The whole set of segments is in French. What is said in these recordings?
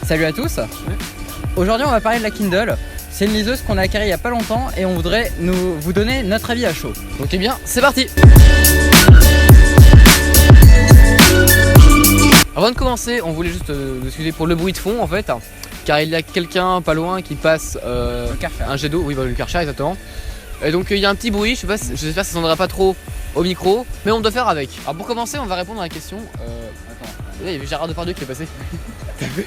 Salut à tous. Aujourd'hui on va parler de la Kindle. C'est une liseuse qu'on a acquérie il y a pas longtemps et on voudrait vous donner notre avis à chaud. Donc eh bien c'est parti. Avant de commencer, on voulait juste excuser pour le bruit de fond en fait, car il y a quelqu'un pas loin qui passe un jet d'eau, oui le Karcher exactement. Et donc il y a un petit bruit, j'espère que ça ne s'entendra pas trop au micro, mais on doit faire avec. Alors pour commencer, on va répondre à la question. Attends, là, il y avait Gérard Depardieu qui est passé. T'as vu?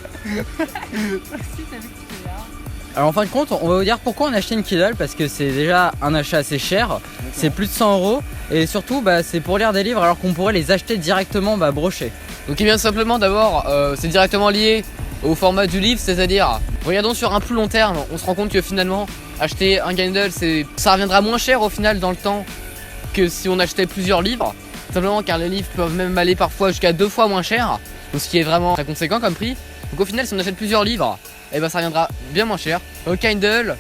Alors en fin de compte, on va vous dire pourquoi on a acheté une Kindle, parce que c'est déjà un achat assez cher, c'est plus de 100 € et surtout c'est pour lire des livres alors qu'on pourrait les acheter directement brochés. Donc et bien simplement d'abord, c'est directement lié au format du livre, c'est-à-dire, regardons sur un plus long terme, on se rend compte que finalement, acheter un Kindle, ça reviendra moins cher au final dans le temps que si on achetait plusieurs livres. Simplement car les livres peuvent même aller parfois jusqu'à 2 fois moins cher, donc ce qui est vraiment très conséquent comme prix. Donc au final, si on achète plusieurs livres, et ça reviendra bien moins cher. Kindle,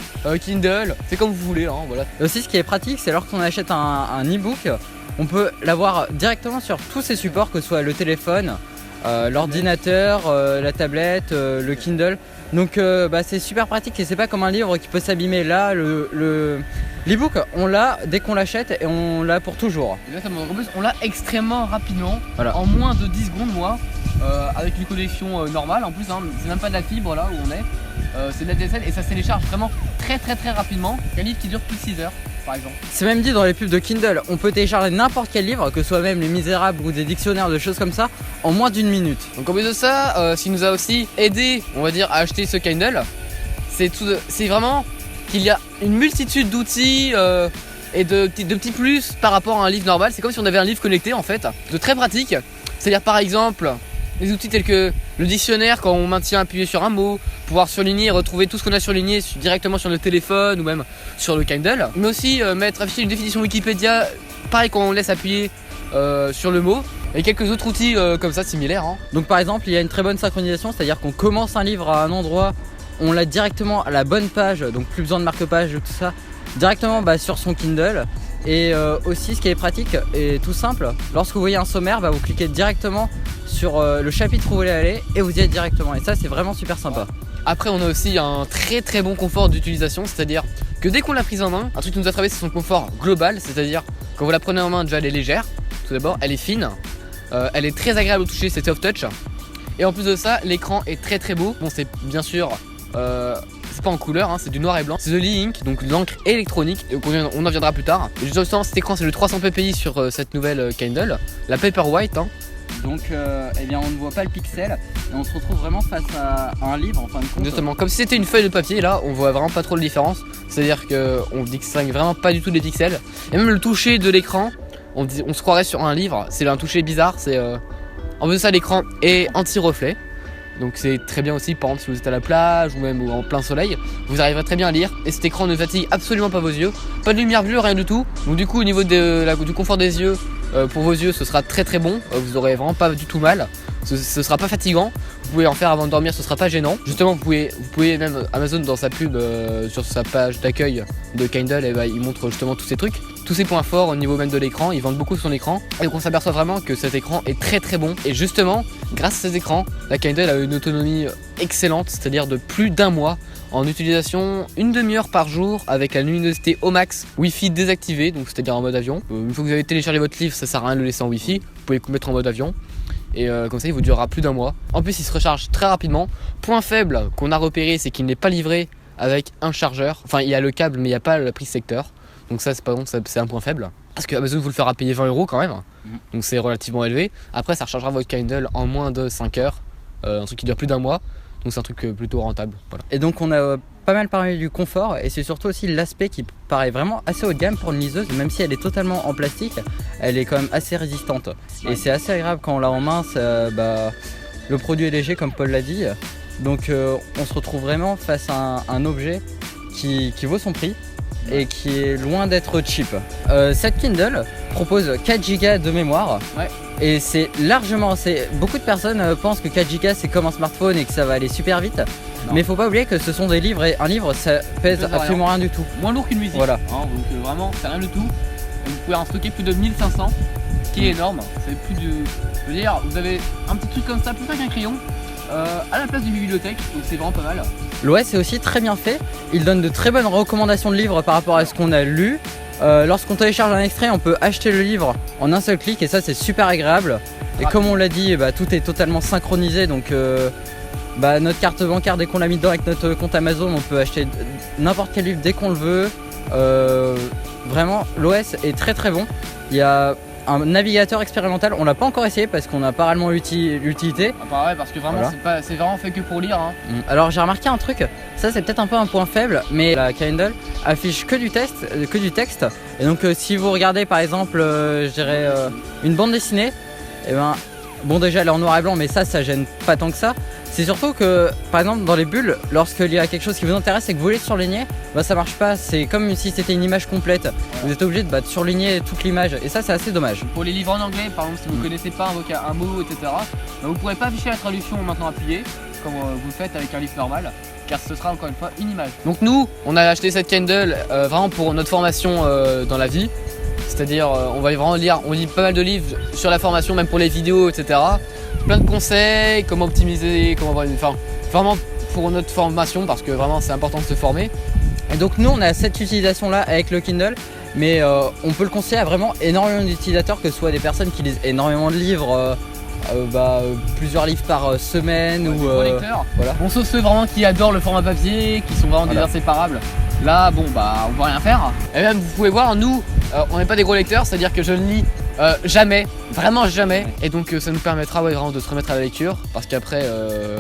c'est comme vous voulez, hein, voilà. Et aussi ce qui est pratique, c'est lorsqu'on achète un e-book, on peut l'avoir directement sur tous ces supports, que ce soit le téléphone, l'ordinateur, la tablette, le Kindle. Donc c'est super pratique et c'est pas comme un livre qui peut s'abîmer. Là, l'e-book, on l'a dès qu'on l'achète et on l'a pour toujours. Exactement. En plus, on l'a extrêmement rapidement, voilà. En moins de 10 secondes, moi, avec une connexion normale. En plus, c'est même pas de la fibre là où on est, c'est de la DSL et ça se télécharge vraiment très rapidement. Un livre qui dure plus de 6 heures. Par exemple. C'est même dit dans les pubs de Kindle, on peut télécharger n'importe quel livre, que ce soit même Les Misérables ou des dictionnaires, de choses comme ça, en moins d'1 minute. Donc en plus de ça, ce qui nous a aussi aidé, on va dire, à acheter ce Kindle, c'est vraiment qu'il y a une multitude d'outils et de petits plus par rapport à un livre normal. C'est comme si on avait un livre connecté en fait, de très pratique. C'est-à-dire par exemple des outils tels que le dictionnaire quand on maintient appuyé sur un mot, pouvoir surligner et retrouver tout ce qu'on a surligné directement sur le téléphone ou même sur le Kindle. Mais aussi afficher une définition Wikipédia, pareil quand on laisse appuyer sur le mot. Et quelques autres outils comme ça similaires. Donc par exemple, il y a une très bonne synchronisation, c'est-à-dire qu'on commence un livre à un endroit, on l'a directement à la bonne page, donc plus besoin de marque-page, tout ça, directement sur son Kindle. Et aussi ce qui est pratique et tout simple, lorsque vous voyez un sommaire, vous cliquez directement sur le chapitre où vous voulez aller et vous y êtes directement, et ça c'est vraiment super sympa. Après on a aussi un très bon confort d'utilisation, c'est-à-dire que dès qu'on l'a prise en main, un truc qui nous a travaillé c'est son confort global, c'est-à-dire quand vous la prenez en main déjà elle est légère, tout d'abord elle est fine, elle est très agréable au toucher, c'est soft touch, et en plus de ça l'écran est très beau. Bon c'est bien sûr c'est pas en couleur, c'est du noir et blanc, c'est de l'e-ink, donc de l'encre électronique, et on en viendra plus tard. Et justement cet écran c'est le 300 ppi sur cette nouvelle Kindle, la Paperwhite. Donc on ne voit pas le pixel et on se retrouve vraiment face à un livre en fin de compte. Exactement, comme si c'était une feuille de papier, là on voit vraiment pas trop de différence, c'est à dire qu'on distingue vraiment pas du tout les pixels. Et même le toucher de l'écran, on se croirait sur un livre, c'est un toucher bizarre. En plus de ça l'écran est anti-reflet, donc c'est très bien aussi par exemple si vous êtes à la plage ou même en plein soleil, vous arriverez très bien à lire et cet écran ne fatigue absolument pas vos yeux, pas de lumière bleue, rien du tout. Donc du coup au niveau du confort des yeux, pour vos yeux ce sera très bon, vous aurez vraiment pas du tout mal, ce sera pas fatigant, vous pouvez en faire avant de dormir, ce sera pas gênant. Justement vous pouvez même, Amazon dans sa pub sur sa page d'accueil de Kindle, il montre justement tous ces trucs, tous ces points forts au niveau même de l'écran, ils vendent beaucoup son écran et on s'aperçoit vraiment que cet écran est très bon. Et justement grâce à ces écrans, la Kindle a une autonomie excellente, c'est-à-dire de plus d'1 mois en utilisation, 1 demi-heure par jour avec la luminosité au max, Wi-Fi désactivé, donc c'est-à-dire en mode avion. Une fois que vous avez téléchargé votre livre, ça sert à rien de le laisser en Wi-Fi, vous pouvez le mettre en mode avion. Et comme ça il vous durera plus d'1 mois. En plus il se recharge très rapidement. Point faible qu'on a repéré, c'est qu'il n'est pas livré avec un chargeur. Enfin il y a le câble mais il n'y a pas la prise secteur. Donc ça c'est pas bon, c'est un point faible. Parce que Amazon vous le fera payer 20 € quand même. Donc c'est relativement élevé. Après ça rechargera votre Kindle en moins de 5 heures. Un truc qui dure plus d'1 mois. Donc c'est un truc plutôt rentable. Voilà. Et donc on a pas mal parlé du confort et c'est surtout aussi l'aspect qui paraît vraiment assez haut de gamme pour une liseuse, même si elle est totalement en plastique, elle est quand même assez résistante. Et c'est assez agréable quand on l'a en main, le produit est léger comme Paul l'a dit. Donc on se retrouve vraiment face à un objet qui vaut son prix et qui est loin d'être cheap. Cette Kindle propose 4 Go de mémoire. Et c'est largement assez. Beaucoup de personnes pensent que 4 Go c'est comme un smartphone et que ça va aller super vite. Non. Mais faut pas oublier que ce sont des livres et un livre ça pèse absolument rien du tout. Moins lourd qu'une musique. Voilà. Donc vraiment c'est rien du tout. Vous pouvez en stocker plus de 1500, ce qui est énorme. C'est plus de. Je veux dire, vous avez un petit truc comme ça, plus qu'un crayon. à la place d'une bibliothèque, donc c'est vraiment pas mal. L'OS est aussi très bien fait, il donne de très bonnes recommandations de livres par rapport à ce qu'on a lu. Lorsqu'on télécharge un extrait, on peut acheter le livre en un seul clic et ça c'est super agréable. Et comme on l'a dit, tout est totalement synchronisé, donc notre carte bancaire, dès qu'on l'a mis dedans avec notre compte Amazon, on peut acheter n'importe quel livre dès qu'on le veut. Vraiment, l'OS est très très bon. Il y a un navigateur expérimental, on l'a pas encore essayé parce qu'on n'a pas réellement l'utilité. Ah bah ouais, parce que vraiment c'est vraiment fait que pour lire hein. Alors j'ai remarqué un truc, ça c'est peut-être un peu un point faible, mais la Kindle affiche que du texte, et donc si vous regardez par exemple je dirais une bande dessinée, et bon déjà elle est en noir et blanc, mais ça gêne pas tant que ça. C'est surtout que par exemple dans les bulles, lorsqu'il y a quelque chose qui vous intéresse et que vous voulez surligner, ça marche pas, c'est comme si c'était une image complète. Vous êtes obligé de surligner toute l'image et ça c'est assez dommage. Pour les livres en anglais par exemple, si vous ne connaissez pas un mot etc, vous ne pourrez pas afficher la traduction maintenant appuyée comme vous le faites avec un livre normal, car ce sera encore une fois une image. Donc nous on a acheté cette Kindle vraiment pour notre formation dans la vie. C'est-à-dire on va vraiment lire, on lit pas mal de livres sur la formation, même pour les vidéos etc. Plein de conseils, comment optimiser, vraiment pour notre formation parce que vraiment c'est important de se former. Et donc nous on a cette utilisation là avec le Kindle, mais on peut le conseiller à vraiment énormément d'utilisateurs, que ce soit des personnes qui lisent énormément de livres, plusieurs livres par semaine ou lecteurs. Voilà. Bon, sauf ceux vraiment qui adorent le format papier, qui sont vraiment des inséparables. Là bon on peut rien faire. Et même vous pouvez voir, nous on n'est pas des gros lecteurs, c'est-à-dire que je ne lis jamais, vraiment jamais. Et donc ça nous permettra vraiment de se remettre à la lecture. Parce qu'après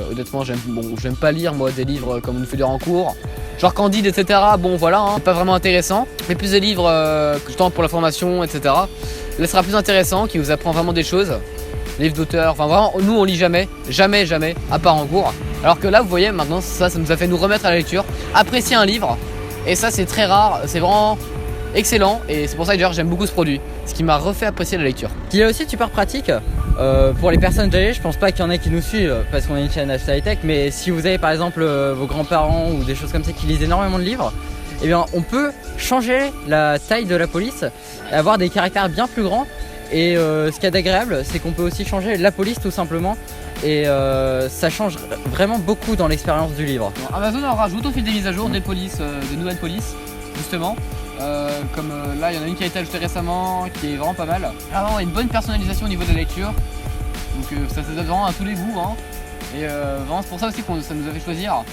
honnêtement j'aime pas lire moi des livres comme on nous fait lire en cours, genre Candide etc. Bon voilà c'est pas vraiment intéressant. Mais plus des livres que je tente pour la formation etc. Là sera plus intéressant, qui vous apprend vraiment des choses. Livres d'auteur, vraiment nous on lit jamais, à part en cours. Alors que là vous voyez maintenant ça nous a fait nous remettre à la lecture, apprécier un livre. Et ça c'est très rare, c'est vraiment excellent, et c'est pour ça que d'ailleurs j'aime beaucoup ce produit, ce qui m'a refait apprécier la lecture. Il est aussi super pratique pour les personnes âgées. Je pense pas qu'il y en ait qui nous suivent parce qu'on est une chaîne high tech, mais si vous avez par exemple vos grands-parents ou des choses comme ça qui lisent énormément de livres, eh bien on peut changer la taille de la police et avoir des caractères bien plus grands. Et ce qu'il y a d'agréable, c'est qu'on peut aussi changer la police tout simplement. Et ça change vraiment beaucoup dans l'expérience du livre. Amazon en rajoute au fil des mises à jour des polices, des nouvelles polices justement. Comme là il y en a une qui a été ajoutée récemment qui est vraiment pas mal. Vraiment une bonne personnalisation au niveau de la lecture. Donc ça s'adapte vraiment à tous les goûts hein. Et vraiment c'est pour ça aussi que ça nous a fait choisir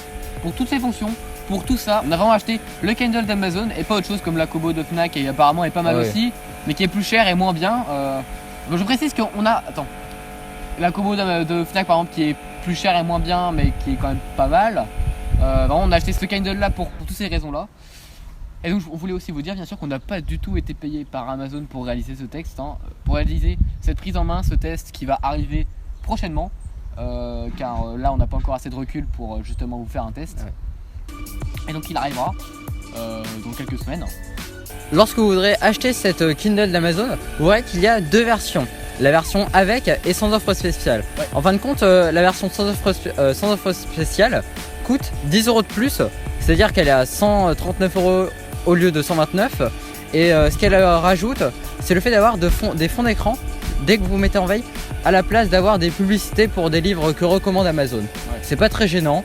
pour toutes ces fonctions. Pour tout ça, on a vraiment acheté le Kindle d'Amazon et pas autre chose comme la Kobo de Fnac, et apparemment est pas mal aussi, mais qui est plus cher et moins bien. Je précise qu'on a, la Kobo de Fnac par exemple qui est plus cher et moins bien, mais qui est quand même pas mal. Vraiment on a acheté ce Kindle là pour toutes ces raisons là. Et donc on voulait aussi vous dire bien sûr qu'on n'a pas du tout été payé par Amazon pour réaliser ce texte, hein, pour réaliser cette prise en main, ce test qui va arriver prochainement, car là on n'a pas encore assez de recul pour justement vous faire un test. Et donc il arrivera dans quelques semaines. Lorsque vous voudrez acheter cette Kindle d'Amazon, vous verrez qu'il y a deux versions. La version avec et sans offre spéciale. En fin de compte, la version sans offre spéciale coûte 10 € de plus. C'est-à-dire qu'elle est à 139 € au lieu de 129. Et ce qu'elle rajoute, c'est le fait d'avoir des fonds d'écran dès que vous vous mettez en veille, à la place d'avoir des publicités pour des livres que recommande Amazon. C'est pas très gênant.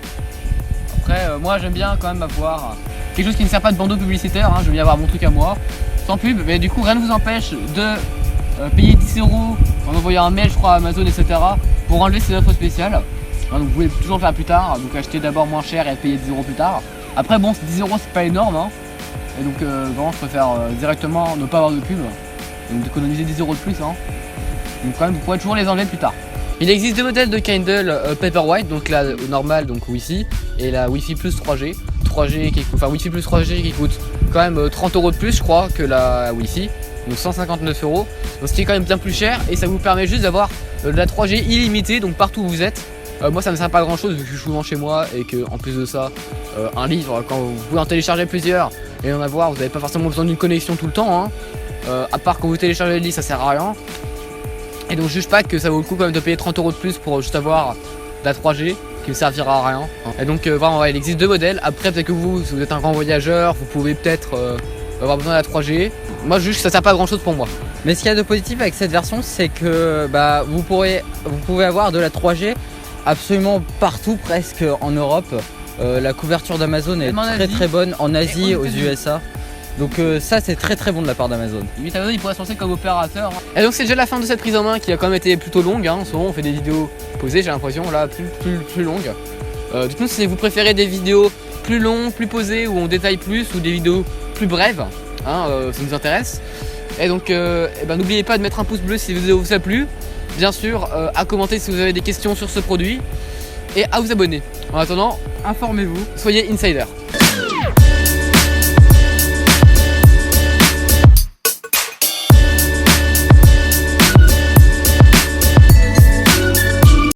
Après moi j'aime bien quand même avoir quelque chose qui ne sert pas de bandeau publicitaire, hein. J'aime bien avoir mon truc à moi, sans pub, mais du coup rien ne vous empêche de payer 10 € en envoyant un mail je crois à Amazon etc. pour enlever ces offres spéciales. Hein, donc vous pouvez toujours le faire plus tard, donc acheter d'abord moins cher et payer 10 € plus tard. Après bon 10 € c'est pas énorme hein. Et donc vraiment je préfère directement ne pas avoir de pub, donc d'économiser 10 € de plus hein. Donc quand même vous pourrez toujours les enlever plus tard. Il existe deux modèles de Kindle Paperwhite, donc la normale, donc Wi-Fi, et la Wi-Fi plus 3G. Wi-Fi plus 3G qui coûte quand même 30 € de plus, je crois, que la Wi-Fi, donc 159 €. Donc ce qui est quand même bien plus cher, et ça vous permet juste d'avoir de la 3G illimitée, donc partout où vous êtes. Moi ça me sert pas à grand chose vu que je suis souvent chez moi, et que en plus de ça, un livre, quand vous pouvez en télécharger plusieurs et en avoir, vous n'avez pas forcément besoin d'une connexion tout le temps. Hein. À part quand vous téléchargez le livre, ça sert à rien. Et donc je juge pas que ça vaut le coup quand même de payer 30 € de plus pour juste avoir de la 3G qui ne servira à rien. Et donc vraiment il existe deux modèles. Après peut-être que vous, si vous êtes un grand voyageur, vous pouvez peut-être avoir besoin de la 3G. Moi je juge que ça sert pas à grand chose pour moi. Mais ce qu'il y a de positif avec cette version, c'est que vous pouvez avoir de la 3G absolument partout presque en Europe. La couverture d'Amazon est Même en très Asie. très bonne en Asie, aux aux États-Unis. USA. Donc ça c'est très très bon de la part d'Amazon. Limite Amazon il pourrait se lancer comme opérateur. Et donc c'est déjà la fin de cette prise en main qui a quand même été plutôt longue. En ce moment on fait des vidéos posées, j'ai l'impression, là plus longues. Dites-nous si vous préférez des vidéos plus longues, plus posées, où on détaille plus, ou des vidéos plus brèves. Ça nous intéresse. Et donc n'oubliez pas de mettre un pouce bleu si la vidéo vous a plu. Bien sûr, à commenter si vous avez des questions sur ce produit. Et à vous abonner. En attendant, Informez-vous. soyez insider.